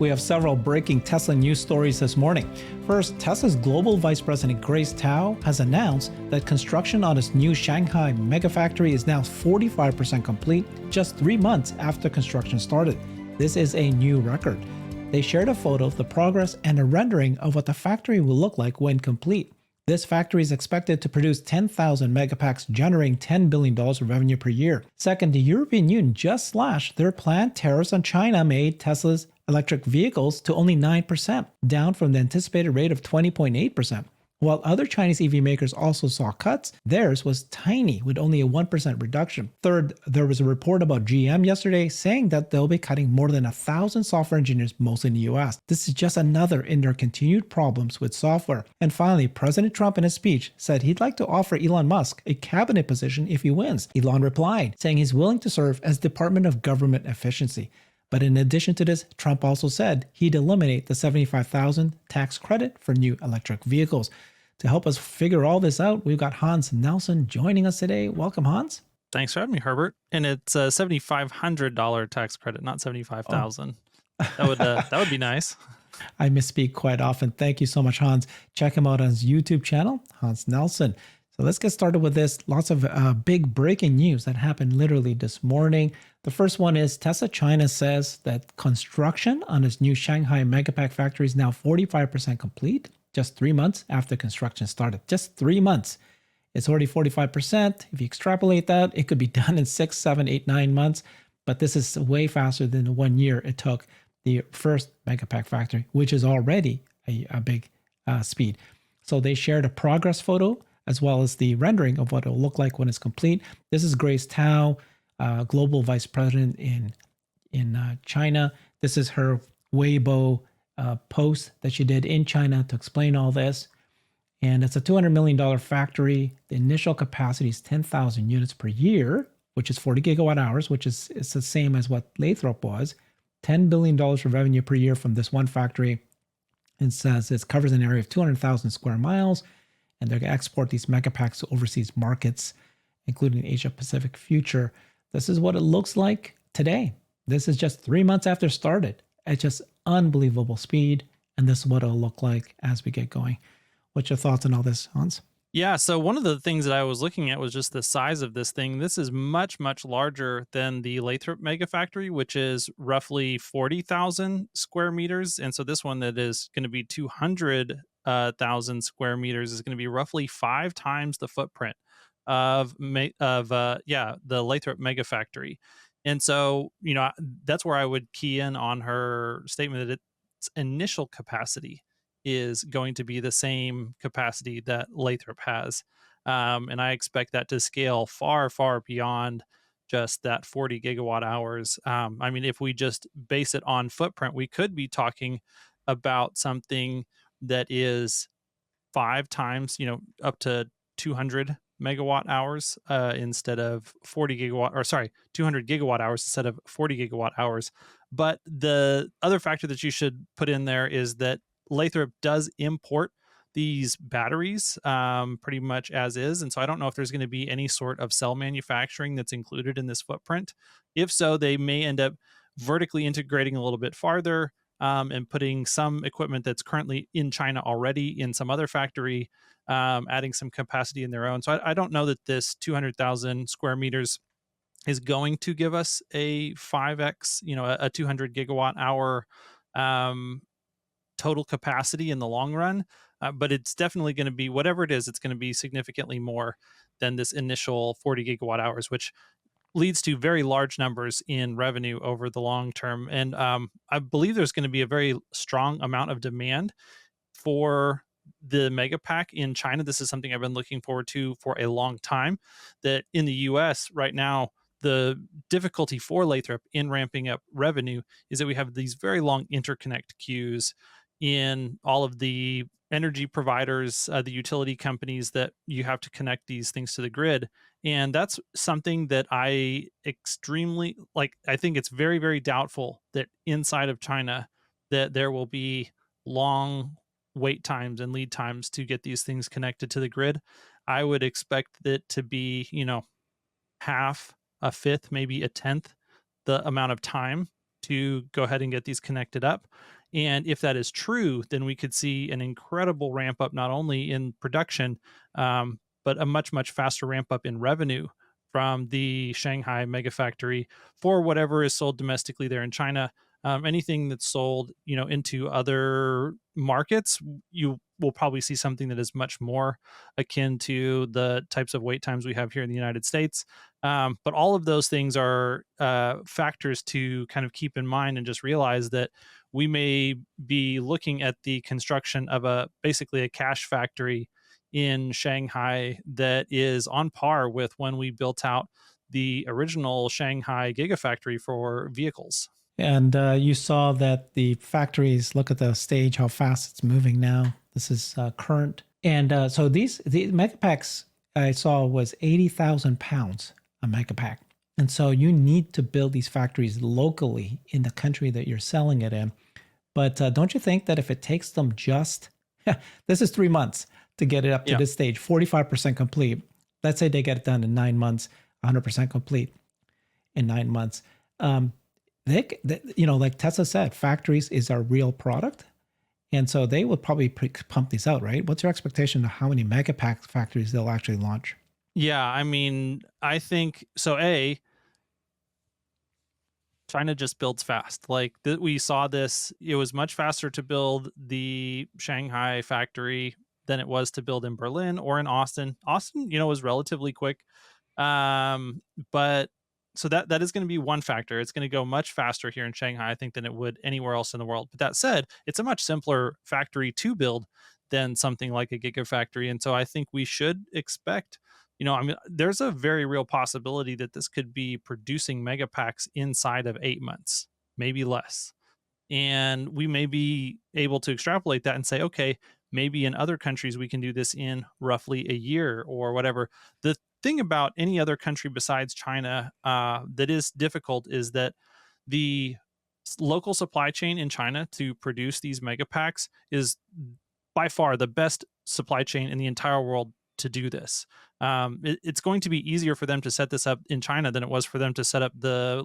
We have several breaking Tesla news stories this morning. First, Tesla's global vice president Grace Tao has announced that construction on its new Shanghai Megafactory is now 45% complete, just 3 months after construction started. This is a new record. They shared a photo of the progress and a rendering of what the factory will look like when complete. This factory is expected to produce 10,000 megapacks, generating $10 billion of revenue per year. Second, the European Union just slashed their planned tariffs on China made Tesla's electric vehicles to only 9%, down from the anticipated rate of 20.8%. While other Chinese EV makers also saw cuts, theirs was tiny with only a 1% reduction. Third, there was a report about GM yesterday saying that they'll be cutting more than 1,000 software engineers, mostly in the US. This is just another in their continued problems with software. And finally, President Trump in his speech said he'd like to offer Elon Musk a cabinet position if he wins. Elon replied, saying he's willing to serve as Department of Government Efficiency. But in addition to this, Trump also said he'd eliminate the $75,000 tax credit for new electric vehicles. To help us figure all this out, we've got Hans Nelson joining us today. Welcome, Hans. Thanks for having me, Herbert. And it's a $7,500 tax credit, not $75,000. Oh. That would be nice. I misspeak quite often. Thank you so much, Hans. Check him out on his YouTube channel, Hans Nelson. So let's get started with this. Lots of big breaking news that happened literally this morning. The first one is Tesla China says that construction on its new Shanghai Megapack factory is now 45% complete, just 3 months after construction started. Just 3 months. It's already 45%. If you extrapolate that, it could be done in 6, 7, 8, 9 months. But this is way faster than the 1 year it took the first Megapack factory, which is already a big speed. So they shared a progress photo as well as the rendering of what it will look like when it's complete. This is Grace Tao, global vice president in China. This is her Weibo post that she did in China to explain all this. And it's a $200 million factory. The initial capacity is 10,000 units per year, which is 40 gigawatt hours, which is it's the same as what Lathrop was. $10 billion of revenue per year from this one factory. It says it covers an area of 200,000 square miles. And they're going to export these megapacks to overseas markets, including Asia Pacific future. This is what it looks like today. This is just 3 months after it started. It's just unbelievable speed. And this is what it'll look like as we get going. What's your thoughts on all this, Hans? Yeah, so one of the things that I was looking at was just the size of this thing. This is much, much larger than the Lathrop Megafactory, which is roughly 40,000 square meters. And so this one that is going to be 200,000 square meters is going to be roughly 5 times the footprint of the Lathrop Megafactory. And so, that's where I would key in on her statement that its initial capacity is going to be the same capacity that Lathrop has. And I expect that to scale far, far beyond just that 40 gigawatt hours. If we just base it on footprint, we could be talking about something that is 5 times, up to 200 megawatt hours instead of 200 gigawatt hours instead of 40 gigawatt hours. But the other factor that you should put in there is that Lathrop does import these batteries pretty much as is. And so I don't know if there's going to be any sort of cell manufacturing that's included in this footprint. If so, they may end up vertically integrating a little bit farther and putting some equipment that's currently in China already in some other factory, adding some capacity in their own. So I don't know that this 200,000 square meters is going to give us a 5x, a 200 gigawatt hour total capacity in the long run. But it's definitely going to be, whatever it is, it's going to be significantly more than this initial 40 gigawatt hours, which leads to very large numbers in revenue over the long term. And I believe there's going to be a very strong amount of demand for the Megapack in China. This is something I've been looking forward to for a long time. That in the US right now, the difficulty for Lathrop in ramping up revenue is that we have these very long interconnect queues in all of the energy providers, the utility companies that you have to connect these things to the grid. And that's something that I extremely I think it's very, very doubtful that inside of China that there will be long wait times and lead times to get these things connected to the grid. I would expect that to be, half, a fifth, maybe a tenth the amount of time to go ahead and get these connected up. And if that is true, then we could see an incredible ramp up, not only in production, but a much, much faster ramp up in revenue from the Shanghai Megafactory for whatever is sold domestically there in China. Anything that's sold, into other markets, you will probably see something that is much more akin to the types of wait times we have here in the United States. But all of those things are factors to kind of keep in mind, and just realize that we may be looking at the construction of basically a cash factory in Shanghai that is on par with when we built out the original Shanghai Gigafactory for vehicles. And you saw that the factories, look at the stage, how fast it's moving now. This is current. And so the megapacks I saw was 80,000 pounds a megapack. And so you need to build these factories locally in the country that you're selling it in. But don't you think that if it takes them this is 3 months to get it up to this stage, 45% complete. Let's say they get it done in 9 months, 100% complete in 9 months. Like Tesla said, factories is our real product. And so they will probably pump these out, right? What's your expectation of how many megapack factories they'll actually launch? Yeah, I mean, I think so. China just builds fast. Like we saw this, it was much faster to build the Shanghai factory than it was to build in Berlin or in Austin. Austin, was relatively quick. Um, but so that is going to be one factor. It's going to go much faster here in Shanghai, I think, than it would anywhere else in the world. But that said, it's a much simpler factory to build than something like a gigafactory. And so I think we should expect, I mean, there's a very real possibility that this could be producing megapacks inside of 8 months, maybe less. And we may be able to extrapolate that and say, okay, maybe in other countries we can do this in roughly a year or whatever. The thing about any other country besides China that is difficult is that the local supply chain in China to produce these megapacks is by far the best supply chain in the entire world to do this. It's going to be easier for them to set this up in China than it was for them to set up the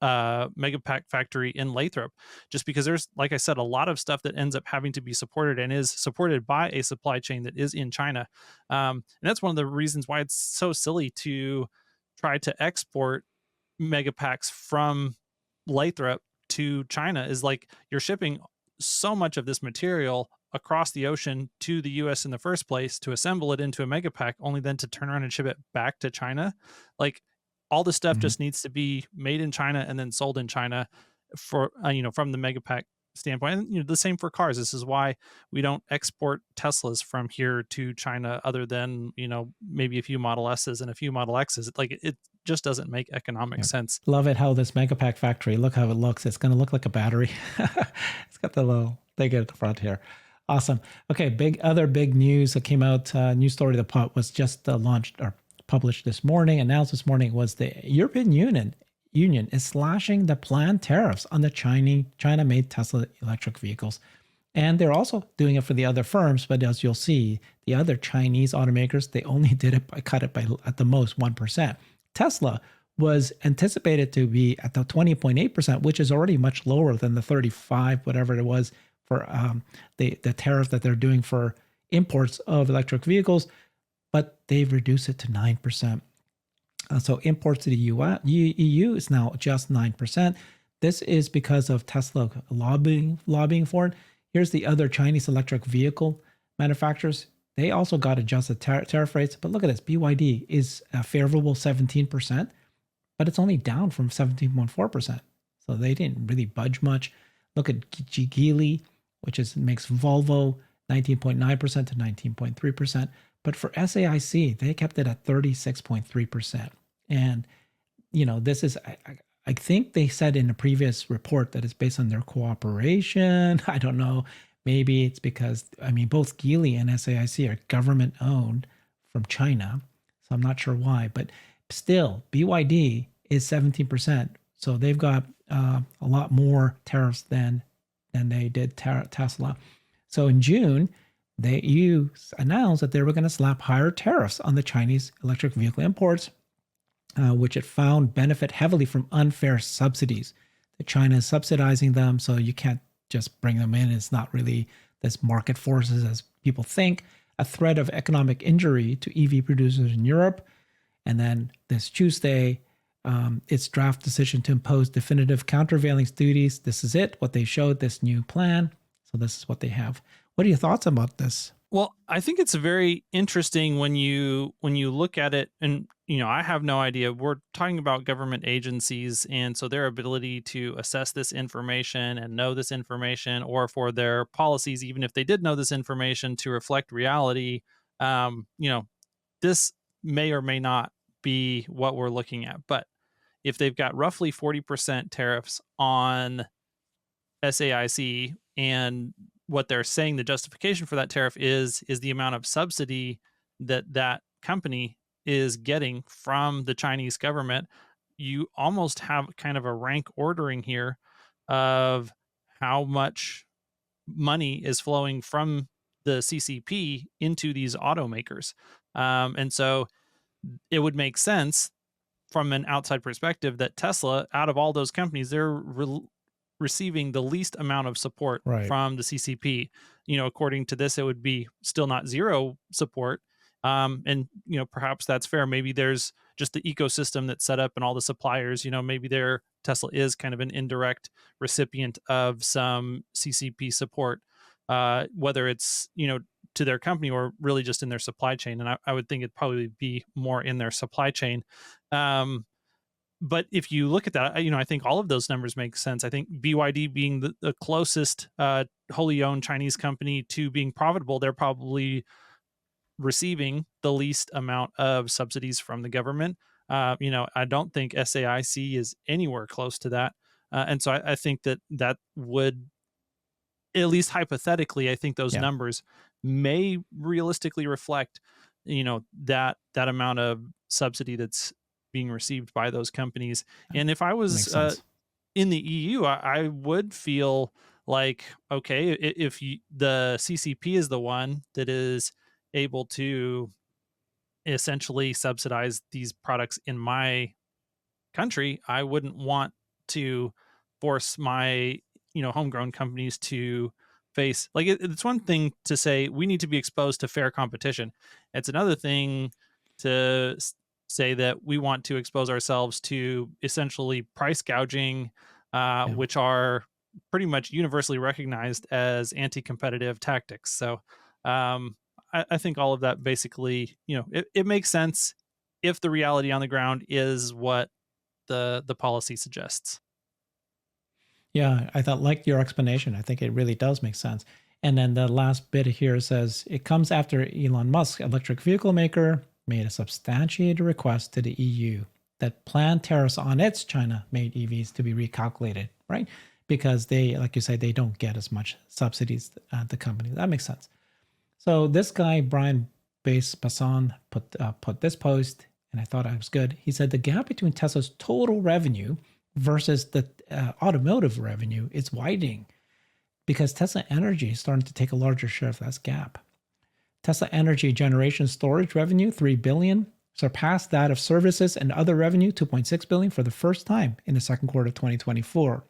megapack factory in Lathrop, just because there's, like I said, a lot of stuff that ends up having to be supported and is supported by a supply chain that is in China. And that's one of the reasons why it's so silly to try to export megapacks from Lathrop to China, is like you're shipping so much of this material across the ocean to the US in the first place to assemble it into a megapack, only then to turn around and ship it back to China. Like all the stuff just needs to be made in China and then sold in China for, from the megapack standpoint. And, the same for cars. This is why we don't export Teslas from here to China, other than, maybe a few Model S's and a few Model X's. Like it just doesn't make economic sense. Love it how this megapack factory, look how it looks. It's going to look like a battery. It's got the little thing at the front here. Awesome. Okay, other big news that came out, news story that was just launched or published this morning, announced this morning, was the European Union is slashing the planned tariffs on the China-made Tesla electric vehicles. And they're also doing it for the other firms, but as you'll see, the other Chinese automakers, they only cut it by at the most 1%. Tesla was anticipated to be at the 20.8%, which is already much lower than the 35, whatever it was, for the tariff that they're doing for imports of electric vehicles, but they've reduced it to 9%. So imports to the EU is now just 9%. This is because of Tesla lobbying for it. Here's the other Chinese electric vehicle manufacturers. They also got adjusted tariff rates. But look at this. BYD is a favorable 17%, but it's only down from 17.4%. So they didn't really budge much. Look at Geely, which makes Volvo 19.9% to 19.3%. But for SAIC, they kept it at 36.3%. And, this is, I think they said in a previous report that it's based on their cooperation. I don't know. Maybe it's because, both Geely and SAIC are government owned from China. So I'm not sure why. But still, BYD is 17%. So they've got a lot more tariffs than they did Tesla. So in June, the EU announced that they were going to slap higher tariffs on the Chinese electric vehicle imports, which it found benefit heavily from unfair subsidies. China is subsidizing them, so you can't just bring them in. It's not really this market forces as people think. A threat of economic injury to EV producers in Europe. And then this Tuesday, its draft decision to impose definitive countervailing duties. This is it, what they showed, this new plan. So this is what they have. What are your thoughts about this? Well, I think it's very interesting when you look at it, and I have no idea. We're talking about government agencies, and so their ability to assess this information and know this information, or for their policies, even if they did know this information, to reflect reality. This may or may not be what we're looking at. But if they've got roughly 40% tariffs on SAIC, and what they're saying the justification for that tariff is the amount of subsidy that company is getting from the Chinese government, you almost have kind of a rank ordering here of how much money is flowing from the CCP into these automakers. And so it would make sense from an outside perspective that Tesla, out of all those companies, they're receiving the least amount of support Right. from the CCP. According to this, it would be still not zero support. And perhaps that's fair. Maybe there's just the ecosystem that's set up and all the suppliers. Maybe their Tesla is kind of an indirect recipient of some CCP support, whether it's to their company or really just in their supply chain. And I would think it'd probably be more in their supply chain. But if you look at that, I think all of those numbers make sense. I think BYD being the closest wholly owned Chinese company to being profitable, they're probably receiving the least amount of subsidies from the government. I don't think SAIC is anywhere close to that. And so I think that would, at least hypothetically, I think those Yeah. numbers may realistically reflect, that amount of subsidy that's being received by those companies. And if I Makes was sense. in the EU, I would feel like, okay, if the CCP is the one that is able to essentially subsidize these products in my country, I wouldn't want to force my homegrown companies to face, like, it's one thing to say we need to be exposed to fair competition. It's another thing to say that we want to expose ourselves to essentially price gouging, Yeah. which are pretty much universally recognized as anti-competitive tactics. So I think all of that basically, it makes sense if the reality on the ground is what the policy suggests. Yeah, I thought like your explanation. I think it really does make sense. And then the last bit here says it comes after Elon Musk, electric vehicle maker, made a substantiated request to the EU that planned tariffs on its China-made EVs to be recalculated, right? Because they, like you say, they don't get as much subsidies at the company. That makes sense. So this guy, Brian Basson, put this post, and I thought it was good. He said the gap between Tesla's total revenue versus the automotive revenue is widening because Tesla Energy is starting to take a larger share of that gap. Tesla Energy generation storage revenue, $3 billion, surpassed that of services and other revenue, $2.6 billion, for the first time in the second quarter of 2024.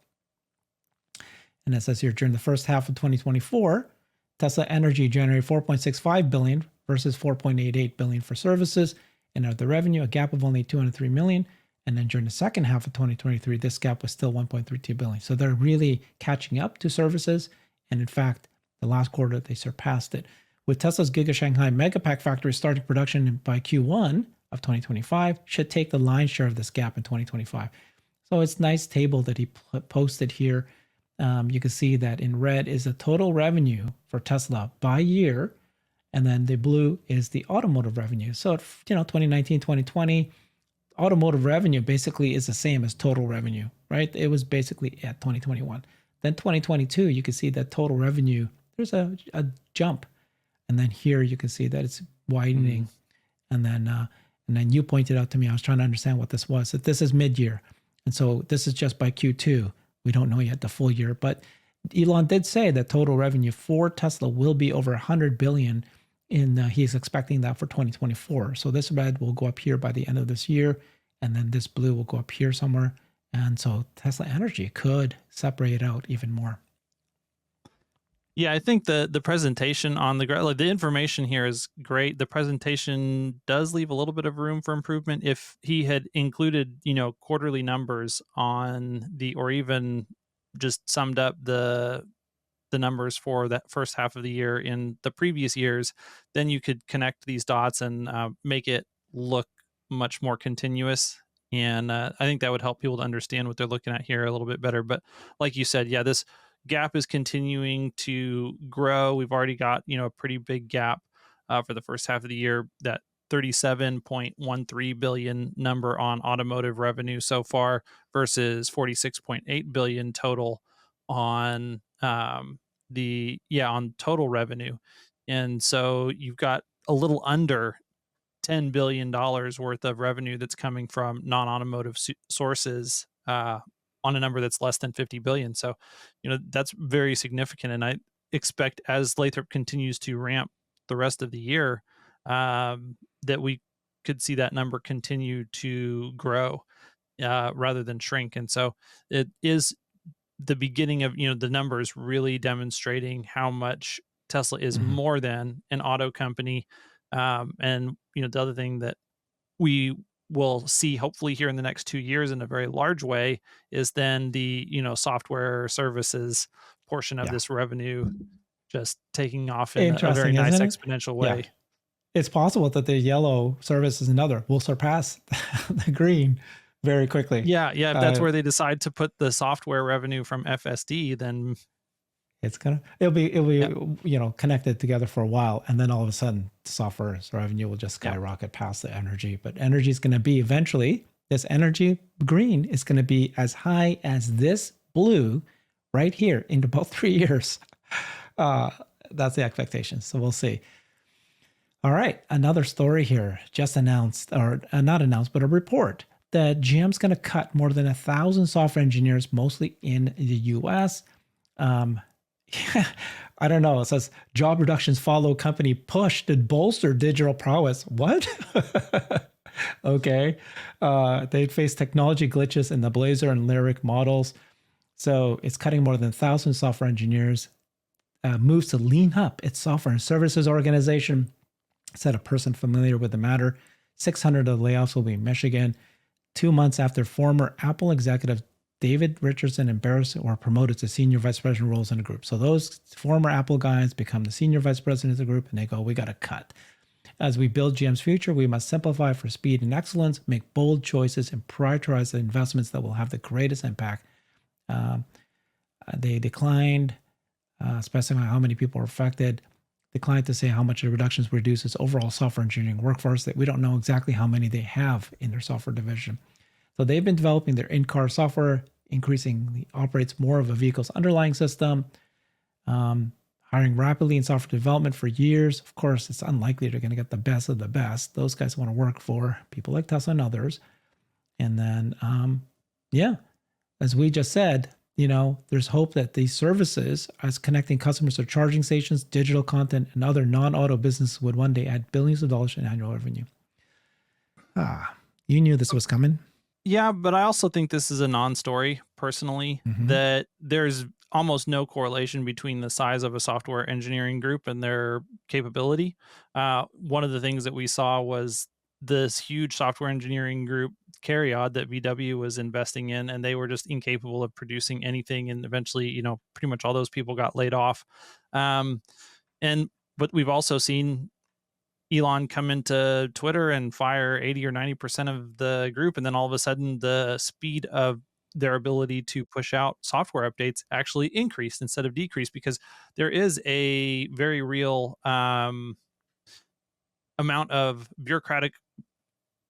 And it says here, during the first half of 2024, Tesla Energy generated $4.65 billion versus $4.88 billion for services and other revenue, a gap of only $203 million. And then during the second half of 2023, this gap was still $1.32 billion. So they're really catching up to services. And in fact, the last quarter, they surpassed it. With Tesla's Giga Shanghai Megapack factory starting production by Q1 of 2025, should take the lion's share of this gap in 2025. So it's a nice table that he posted here. You can see that in red is the total revenue for Tesla by year. And then the blue is the automotive revenue. So, 2019, 2020, automotive revenue basically is the same as total revenue, right? It was basically at 2021. Then 2022, you can see that total revenue, there's a jump. And then here you can see that it's widening. And then you pointed out to me, I was trying to understand what this was, that this is mid-year. And so this is just by Q2. We don't know yet the full year, but Elon did say that total revenue for Tesla will be over 100 billion he's expecting that for 2024. So this red will go up here by the end of this year, and then this blue will go up here somewhere, And so Tesla Energy could separate out even more. Yeah, I think the presentation on like the information here is great. The presentation does leave a little bit of room for improvement. If he had included, quarterly numbers on the, or even just summed up the numbers for that first half of the year in the previous years, then you could connect these dots and make it look much more continuous. And I think that would help people to understand what they're looking at here a little bit better. But like you said, yeah, this gap is continuing to grow. We've already got, a pretty big gap for the first half of the year. That 37.13 billion number on automotive revenue so far versus 46.8 billion total on on total revenue. And so you've got a little under $10 billion worth of revenue that's coming from non-automotive sources on a number that's less than 50 billion. So, that's very significant. And I expect as Lathrop continues to ramp the rest of the year, that we could see that number continue to grow rather than shrink. And so it is the beginning of, the numbers really demonstrating how much Tesla is Mhm. more than an auto company. And the other thing that we will see hopefully here in the next 2 years in a very large way is then the software services portion of Yeah. this revenue just taking off in a very Interesting, nice isn't it? exponential Yeah. way. It's possible that the yellow service is another will surpass the green very quickly. Yeah, yeah. If that's Uh, where they decide to put the software revenue from FSD, then it'll be yeah, connected together for a while, and then all of a sudden, software's revenue will just yeah. skyrocket past the energy. But energy is going to be eventually this energy green is going to be as high as this blue right here in about 3 years. Uh, that's the expectation. So we'll see. All right, another story here just announced, or not announced, but a report that GM's going to cut more than 1,000 software engineers, mostly in the US. Um, yeah, I don't know. It says job reductions follow company push to bolster digital prowess. What? Okay. They face technology glitches in the Blazer and Lyric models. So it's cutting more than 1,000 software engineers, moves to lean up its software and services organization, said a person familiar with the matter. 600 of the layoffs will be in Michigan. 2 months after former Apple executive David Richardson and Barris were promoted to senior vice president roles in the group. So those former Apple guys become the senior vice president of the group, and they go, we got to cut. As we build GM's future, we must simplify for speed and excellence, make bold choices, and prioritize the investments that will have the greatest impact. Um, they declined, specifying how many people are affected. Declined to say how much the reductions reduces overall software engineering workforce. That we don't know exactly how many they have in their software division. So they've been developing their in-car software, increasingly operates more of a vehicle's underlying system, hiring rapidly in software development for years. Of course, it's unlikely they're going to get the best of the best. Those guys want to work for people like Tesla and others. And then, yeah, as we just said, there's hope that these services, as connecting customers to charging stations, digital content, and other non-auto businesses, would one day add billions of dollars in annual revenue. You knew this was coming. Yeah, but I also think this is a non-story personally, Mm-hmm. that there's almost no correlation between the size of a software engineering group and their capability. One of the things that we saw was this huge software engineering group, Carriod, that VW was investing in, and they were just incapable of producing anything. And eventually, pretty much all those people got laid off. Um, and but we've also seen Elon come into Twitter and fire 80 or 90% of the group. And then all of a sudden, the speed of their ability to push out software updates actually increased instead of decreased, because there is a very real amount of bureaucratic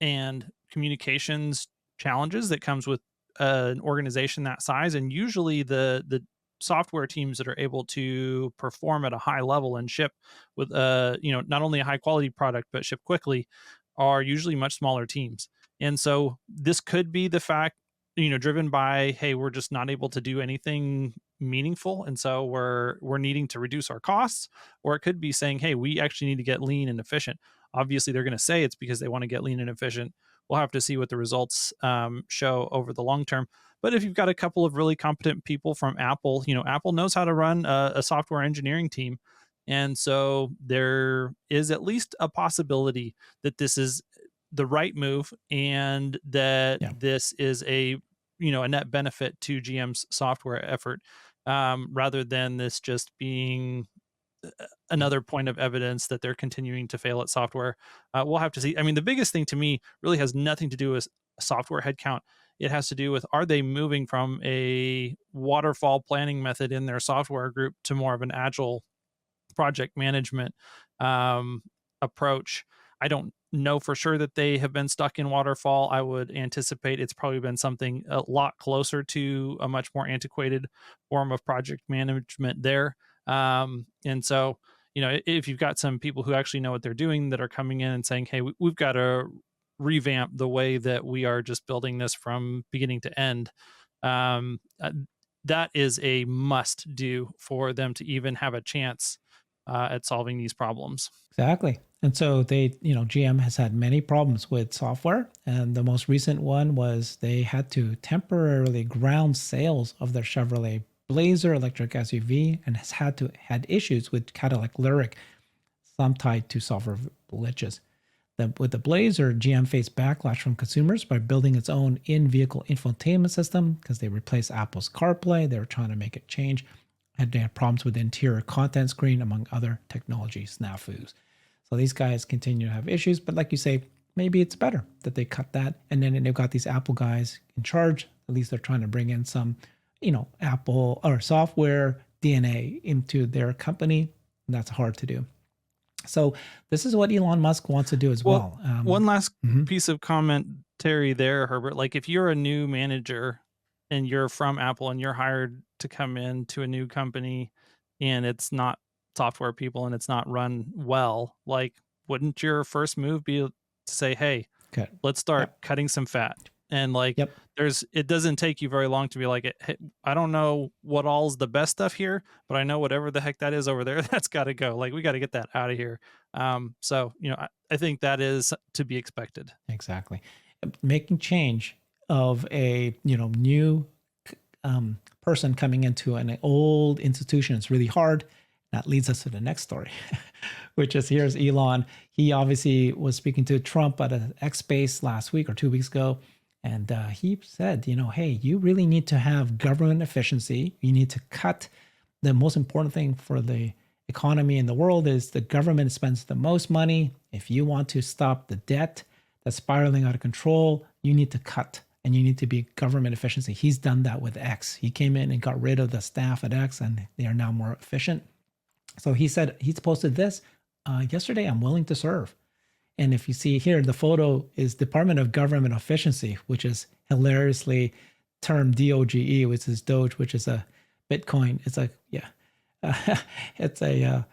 and communications challenges that comes with an organization that size. And usually the software teams that are able to perform at a high level and ship with not only a high quality product but ship quickly are usually much smaller teams. And so this could be the fact, driven by, hey, we're just not able to do anything meaningful, and so we're needing to reduce our costs. Or it could be saying, hey, we actually need to get lean and efficient. Obviously they're going to say it's because they want to get lean and efficient. We'll have to see what the results show over the long term. But if you've got a couple of really competent people from Apple, Apple knows how to run a software engineering team. And so there is at least a possibility that this is the right move and that Yeah. this is a net benefit to GM's software effort, rather than this just being another point of evidence that they're continuing to fail at software. We'll have to see. I mean, the biggest thing to me really has nothing to do with software headcount. It has to do with, are they moving from a waterfall planning method in their software group to more of an agile project management um, approach. I don't know for sure that they have been stuck in waterfall. I would anticipate it's probably been something a lot closer to a much more antiquated form of project management there. And so, if you've got some people who actually know what they're doing that are coming in and saying, hey, we've got to revamp the way that we are just building this from beginning to end, um, uh, that is a must do for them to even have a chance at solving these problems. Exactly. And so GM has had many problems with software. And the most recent one was they had to temporarily ground sales of their Chevrolet Blazer electric SUV and had issues with Cadillac Lyric, some tied to software glitches. With the Blazer, GM faced backlash from consumers by building its own in-vehicle infotainment system because they replaced Apple's CarPlay. They were trying to make it change. They had problems with the interior content screen, among other technology snafus. So these guys continue to have issues, but like you say, maybe it's better that they cut that. And then they've got these Apple guys in charge. At least they're trying to bring in some, Apple or software DNA into their company. And that's hard to do. So this is what Elon Musk wants to do as well. One last piece of commentary there, Herbert. Like, if you're a new manager and you're from Apple and you're hired to come in to a new company and it's not software people and it's not run well, like, wouldn't your first move be to say, hey, Okay. let's start cutting some fat? And like, Yep. it doesn't take you very long to be like, hey, I don't know what all's the best stuff here, but I know whatever the heck that is over there, that's got to go. Like, we got to get that out of here. So, I think that is to be expected. Exactly. Making change of a new person coming into an old institution is really hard. That leads us to the next story, which is here's Elon. He obviously was speaking to Trump at an X Space last week or 2 weeks ago. And he said, hey, you really need to have government efficiency. You need to cut. The most important thing for the economy in the world is the government spends the most money. If you want to stop the debt that's spiraling out of control, you need to cut and you need to be government efficiency. He's done that with X. He came in and got rid of the staff at X and they are now more efficient. So he said, he's posted this yesterday, I'm willing to serve. And if you see here, the photo is Department of Government Efficiency, which is hilariously termed DOGE, which is Doge, which is a Bitcoin. It's it's a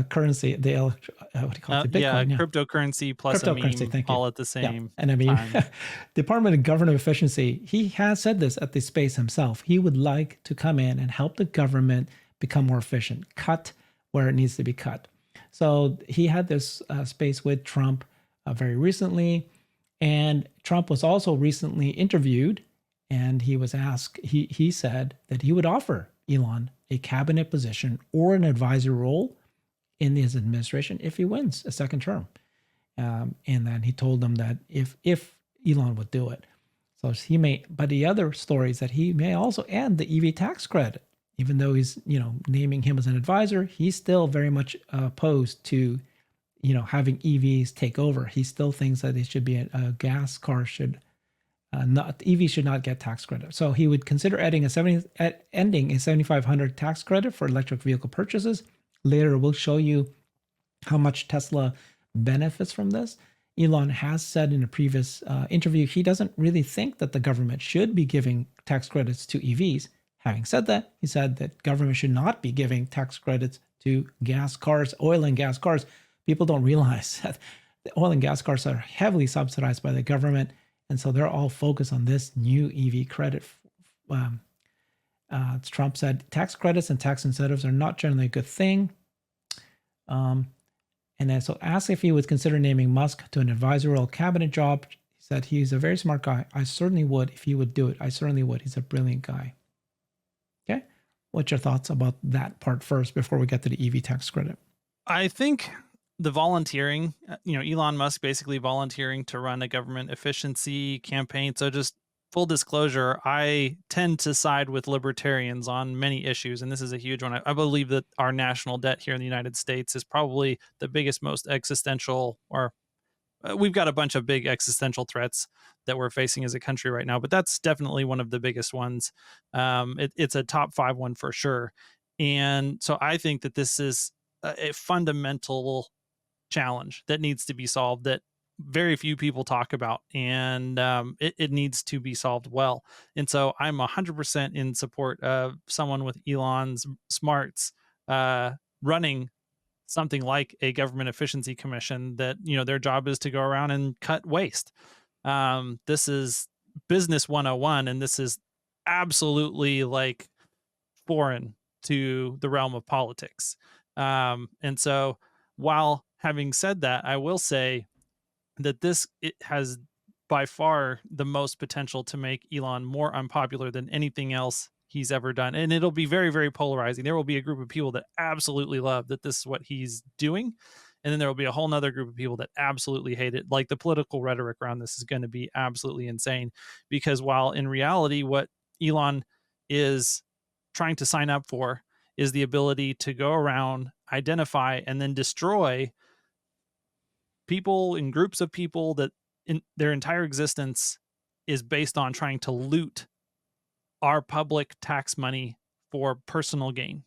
currency. What do you call it? Bitcoin, cryptocurrency plus a meme, all at the same And I mean, time. Department of Government Efficiency, he has said this at the space himself. He would like to come in and help the government become more efficient, cut where it needs to be cut. So he had this space with Trump very recently, and Trump was also recently interviewed, and he was asked, he said that he would offer Elon a cabinet position or an advisory role in his administration if he wins a second term. And then he told them that if Elon would do it. So he may, but the other story is that he may also end the EV tax credit. Even though he's, naming him as an advisor, he's still very much opposed to, having EVs take over. He still thinks that it should be a gas car EV should not get tax credit. So he would consider ending a 7,500 tax credit for electric vehicle purchases. Later, we'll show you how much Tesla benefits from this. Elon has said in a previous interview, he doesn't really think that the government should be giving tax credits to EVs. Having said that, he said that government should not be giving tax credits to gas cars, oil and gas cars. People don't realize that the oil and gas cars are heavily subsidized by the government. And so they're all focused on this new EV credit. Trump said tax credits and tax incentives are not generally a good thing. And then so asked if he would consider naming Musk to an advisory cabinet job. He said he's a very smart guy. I certainly would if he would do it. I certainly would. He's a brilliant guy. Okay. What's your thoughts about that part first before we get to the EV tax credit? I think the volunteering, Elon Musk basically volunteering to run a government efficiency campaign. So just full disclosure, I tend to side with libertarians on many issues, and this is a huge one. I believe that our national debt here in the United States is probably the biggest, most existential, or we've got a bunch of big existential threats that we're facing as a country right now, but that's definitely one of the biggest ones. It's a top 5 one for sure. And so I think that this is a fundamental challenge that needs to be solved that very few people talk about, and it needs to be solved well. And so I'm 100% in support of someone with Elon's smarts running something like a government efficiency commission that their job is to go around and cut waste. This is business 101, and this is absolutely like foreign to the realm of politics. And so while having said that, I will say that it has by far the most potential to make Elon more unpopular than anything else he's ever done. And it'll be very, very polarizing. There will be a group of people that absolutely love that this is what he's doing. And then there will be a whole nother group of people that absolutely hate it. Like the political rhetoric around this is going to be absolutely insane, because while in reality, what Elon is trying to sign up for is the ability to go around, identify, and then destroy people and groups of people that in their entire existence is based on trying to loot our public tax money for personal gain.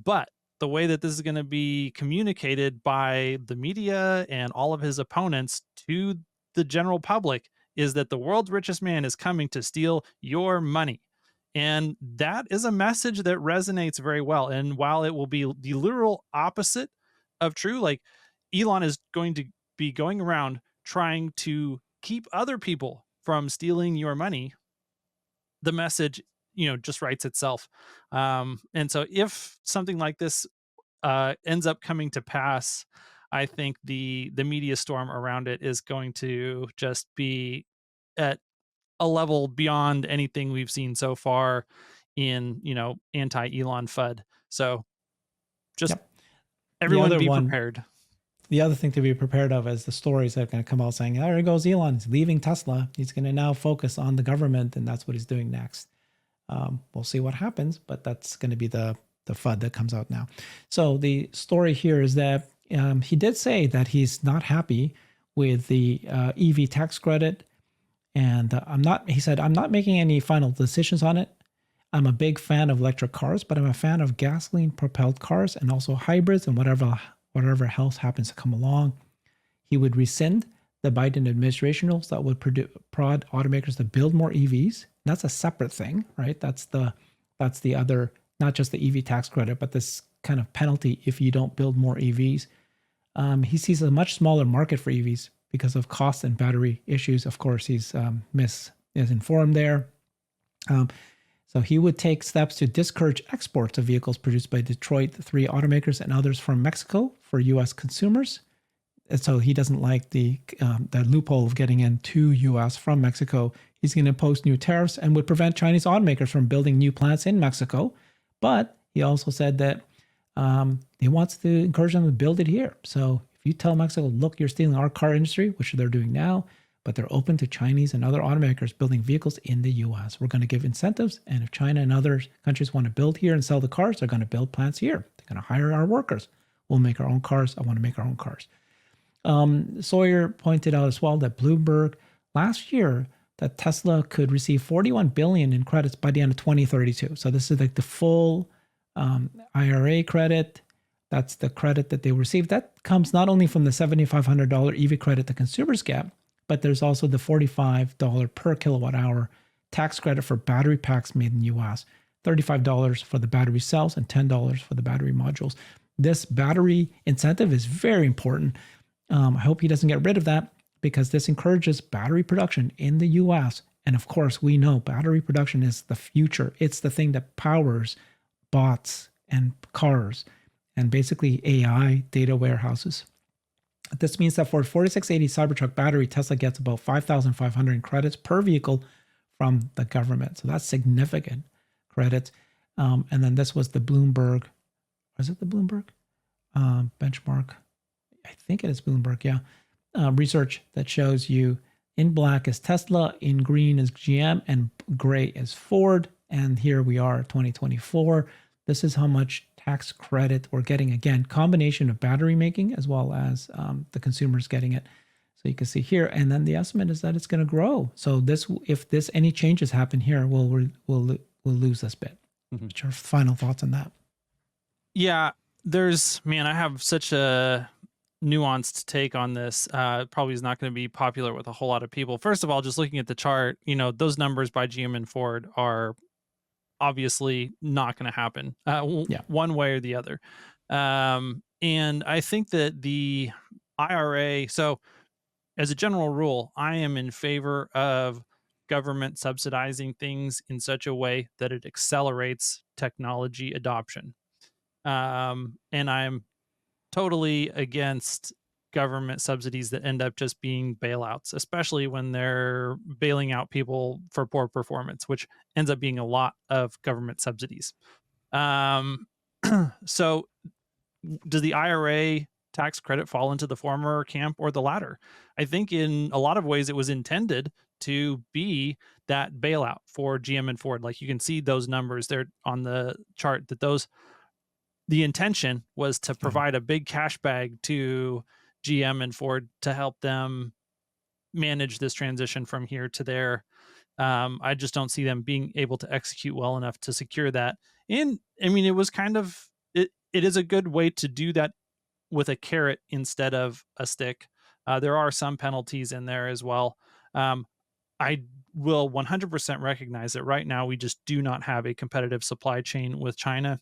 But the way that this is going to be communicated by the media and all of his opponents to the general public is that the world's richest man is coming to steal your money. And that is a message that resonates very well. And while it will be the literal opposite of true, like Elon is going to be going around trying to keep other people from stealing your money, the message, just writes itself. And so if something like this ends up coming to pass, I think the media storm around it is going to just be at a level beyond anything we've seen so far in anti-Elon FUD. So just Yep. The everyone other be one, prepared. the other thing to be prepared of is the stories that are going to come out saying, there goes Elon, he's leaving Tesla. He's going to now focus on the government, and that's what he's doing next. We'll see what happens, but that's going to be the FUD that comes out now. So the story here is that he did say that he's not happy with the EV tax credit. And he said, I'm not making any final decisions on it. I'm a big fan of electric cars, but I'm a fan of gasoline propelled cars and also hybrids and whatever else happens to come along. He would rescind the Biden administration rules that would prod automakers to build more EVs. That's a separate thing, right? That's the other, not just the EV tax credit, but this kind of penalty if you don't build more EVs. He sees a much smaller market for EVs because of cost and battery issues. Of course, he's misinformed there. So he would take steps to discourage exports of vehicles produced by Detroit 3 automakers and others from Mexico for U.S. consumers. And so he doesn't like the loophole of getting into U.S. from Mexico. He's going to impose new tariffs and would prevent Chinese automakers from building new plants in Mexico. But he also said that he wants to encourage them to build it here. So if you tell Mexico, look, you're stealing our car industry, which they're doing now, but they're open to Chinese and other automakers building vehicles in the U.S. We're going to give incentives. And if China and other countries want to build here and sell the cars, they're going to build plants here. They're going to hire our workers. We'll make our own cars. I want to make our own cars. Sawyer pointed out as well that Bloomberg last year that Tesla could receive $41 billion in credits by the end of 2032. So this is like the full IRA credit. That's the credit that they receive. That comes not only from the $7,500 EV credit the consumers get, but there's also the $45 per kilowatt hour tax credit for battery packs made in the US, $35 for the battery cells, and $10 for the battery modules. This battery incentive is very important. I hope he doesn't get rid of that because this encourages battery production in the US. And of course, we know battery production is the future. It's the thing that powers bots and cars and basically AI data warehouses. This means that for a 4680 Cybertruck battery, Tesla gets about 5,500 credits per vehicle from the government. So that's significant credits. And then this was the Bloomberg. Was it the Bloomberg benchmark? I think it is Bloomberg, yeah. Research that shows you in black is Tesla, in green is GM, and gray is Ford. And here we are, 2024. This is how much tax credit we're getting. Again, combination of battery making as well as the consumers getting it. So you can see here, and then the estimate is that it's going to grow. So this, if this any changes happen here, we'll lose this bit. Mm-hmm. What's your final thoughts on that? Yeah, I have such a nuanced take on this. Probably is not going to be popular with a whole lot of people. First of all, just looking at the chart, those numbers by GM and Ford are obviously not going to happen one way or the other. And I think that the IRA, so as a general rule, I am in favor of government subsidizing things in such a way that it accelerates technology adoption. And I'm totally against government subsidies that end up just being bailouts, especially when they're bailing out people for poor performance, which ends up being a lot of government subsidies. So does the IRA tax credit fall into the former camp or the latter? I think in a lot of ways it was intended to be that bailout for GM and Ford. Like you can see those numbers there on the chart, that the intention was to provide a big cash bag to GM and Ford to help them manage this transition from here to there. I just don't see them being able to execute well enough to secure that. And I mean, it was kind of, it is a good way to do that with a carrot instead of a stick. There are some penalties in there as well. I will 100% recognize that right now we just do not have a competitive supply chain with China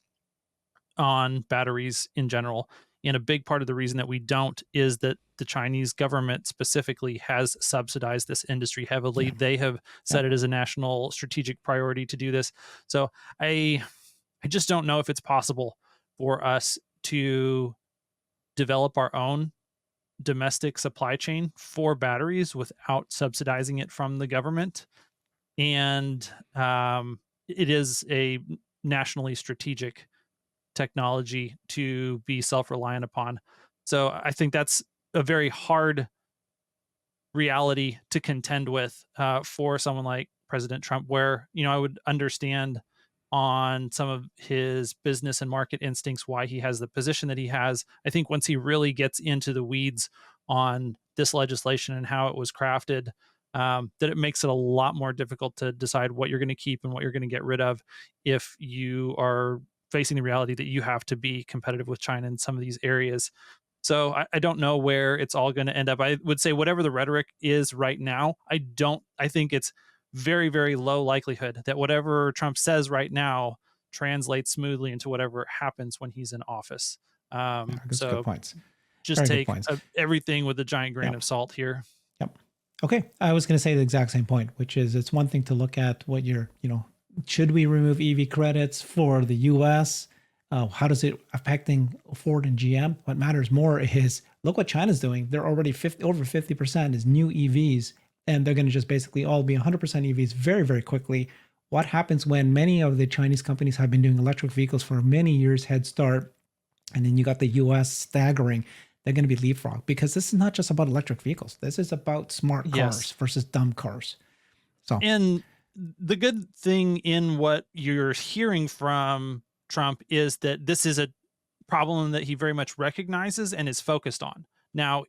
on batteries in general. And a big part of the reason that we don't is that the Chinese government specifically has subsidized this industry heavily. They have set it as a national strategic priority to do this. So I just don't know if it's possible for us to develop our own domestic supply chain for batteries without subsidizing it from the government. And it is a nationally strategic technology to be self-reliant upon. So I think that's a very hard reality to contend with for someone like President Trump, where, I would understand on some of his business and market instincts why he has the position that he has. I think once he really gets into the weeds on this legislation and how it was crafted, that it makes it a lot more difficult to decide what you're going to keep and what you're going to get rid of if you are facing the reality that you have to be competitive with China in some of these areas. So I don't know where it's all going to end up. I would say whatever the rhetoric is right now, I think it's very, very low likelihood that whatever Trump says right now translates smoothly into whatever happens when he's in office. That's so good points. Just Very take everything with a giant grain of salt here. Yep. Okay. I was going to say the exact same point, which is it's one thing to look at what you're, should we remove EV credits for the US? How does it affecting Ford and GM? What matters more is look what China's doing. They're already over 50% is new EVs, and they're going to just basically all be 100% EVs very, very quickly. What happens when many of the Chinese companies have been doing electric vehicles for many years head start, and then you got the US staggering? They're going to be leapfrog, because this is not just about electric vehicles. This is about smart cars versus dumb cars. So, and the good thing in what you're hearing from Trump is that this is a problem that he very much recognizes and is focused on. Now,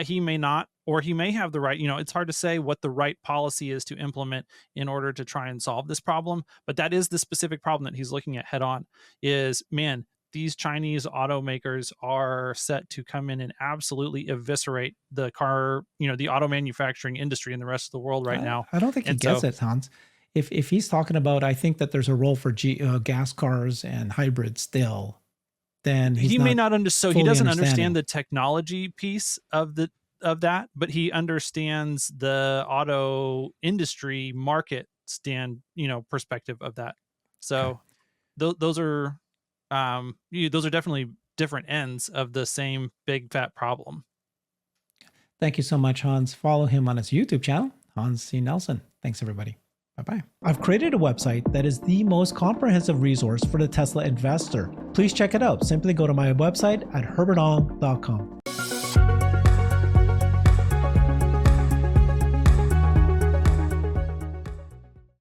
he may not, or he may have the right, it's hard to say what the right policy is to implement in order to try and solve this problem. But that is the specific problem that he's looking at head on is, man, these Chinese automakers are set to come in and absolutely eviscerate the car, the auto manufacturing industry in the rest of the world right now. I don't think he gets it, Hans. If he's talking about, I think that there's a role for gas cars and hybrids still, then he may not understand. So he doesn't understand the technology piece of that, but he understands the auto industry market perspective of that. So those are definitely different ends of the same big fat problem. Thank you so much, Hans. Follow him on his YouTube channel, Hans C. Nelson. Thanks, everybody. Bye-bye. I've created a website that is the most comprehensive resource for the Tesla investor. Please check it out. Simply go to my website at herbertong.com.